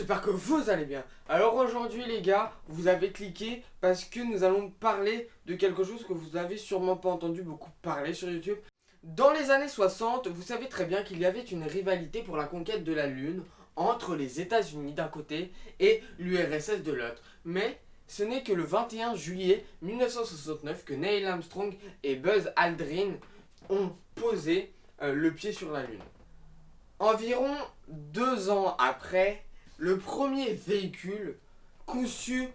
j'espère que vous allez bien. Alors aujourd'hui les gars, vous avez cliqué parce que nous allons parler de quelque chose que vous avez sûrement pas entendu beaucoup parler sur YouTube. Dans les années 60, vous savez très bien qu'il y avait une rivalité pour la conquête de la Lune entre les États-Unis d'un côté et l'URSS de l'autre. Mais ce n'est que le 21 juillet 1969 que Neil Armstrong et Buzz Aldrin ont posé le pied sur la Lune. Environ 2 ans après, le premier véhicule conçu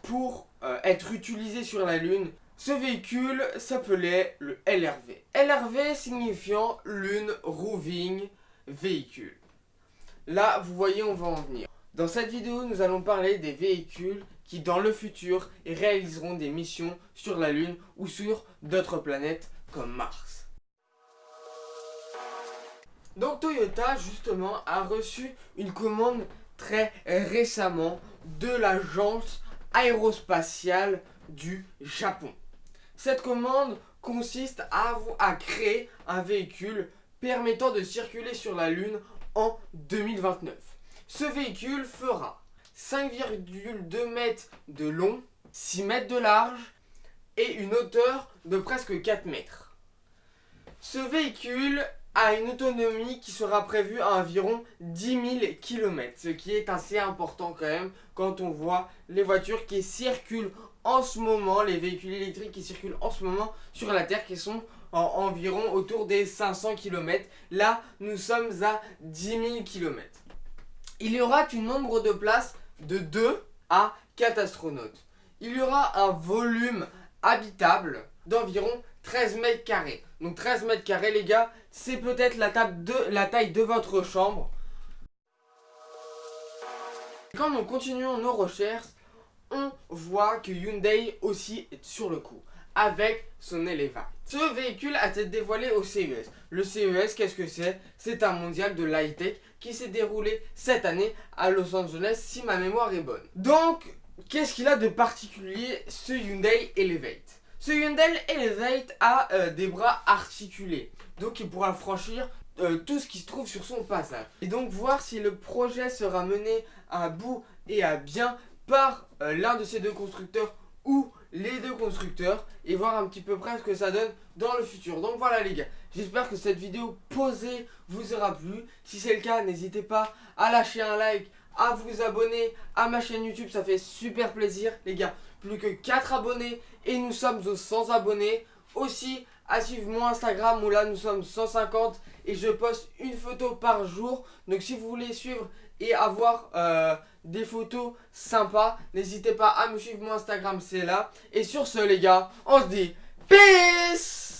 pour être utilisé sur la Lune, ce véhicule s'appelait le LRV. LRV signifiant Lune Roving Véhicule. Là, vous voyez, on va en venir. Dans cette vidéo, nous allons parler des véhicules qui, dans le futur, réaliseront des missions sur la Lune ou sur d'autres planètes comme Mars. Donc Toyota justement a reçu une commande très récemment de l'agence aérospatiale du Japon. Cette commande consiste à créer un véhicule permettant de circuler sur la Lune en 2029. Ce véhicule fera 5,2 mètres de long, 6 mètres de large et une hauteur de presque 4 mètres. Ce véhicule a une autonomie qui sera prévue à environ 10 000 km, ce qui est assez important quand même quand on voit les voitures qui circulent en ce moment, les véhicules électriques qui circulent en ce moment sur la Terre qui sont environ autour des 500 km. Là, nous sommes à 10 000 km. Il y aura un nombre de places de 2 à 4 astronautes. Il y aura un volume habitable d'environ 13 mètres carrés. Donc 13 mètres carrés les gars, c'est peut-être la taille de votre chambre. Quand nous continuons nos recherches, on voit que Hyundai aussi est sur le coup avec son Elevate. Ce véhicule a été dévoilé au CES. Le CES, qu'est-ce que c'est? C'est un mondial de l'high-tech qui s'est déroulé cette année à Los Angeles si ma mémoire est bonne. Donc, qu'est-ce qu'il a de particulier ce Hyundai Elevate? Ce Hyundai Elevate a des bras articulés, donc il pourra franchir tout ce qui se trouve sur son passage. Et donc voir si le projet sera mené à bout et à bien par l'un de ces deux constructeurs ou les deux constructeurs et voir un petit peu près ce que ça donne dans le futur. Donc voilà les gars, j'espère que cette vidéo posée vous aura plu. Si c'est le cas, n'hésitez pas à lâcher un like, à vous abonner à ma chaîne YouTube, ça fait super plaisir les gars. Plus que 4 abonnés et nous sommes aux 100 abonnés. Aussi à suivre mon Instagram où là nous sommes 150 et je poste une photo par jour. Donc si vous voulez suivre et avoir des photos sympas, n'hésitez pas à me suivre, mon Instagram c'est là. Et sur ce les gars, on se dit peace.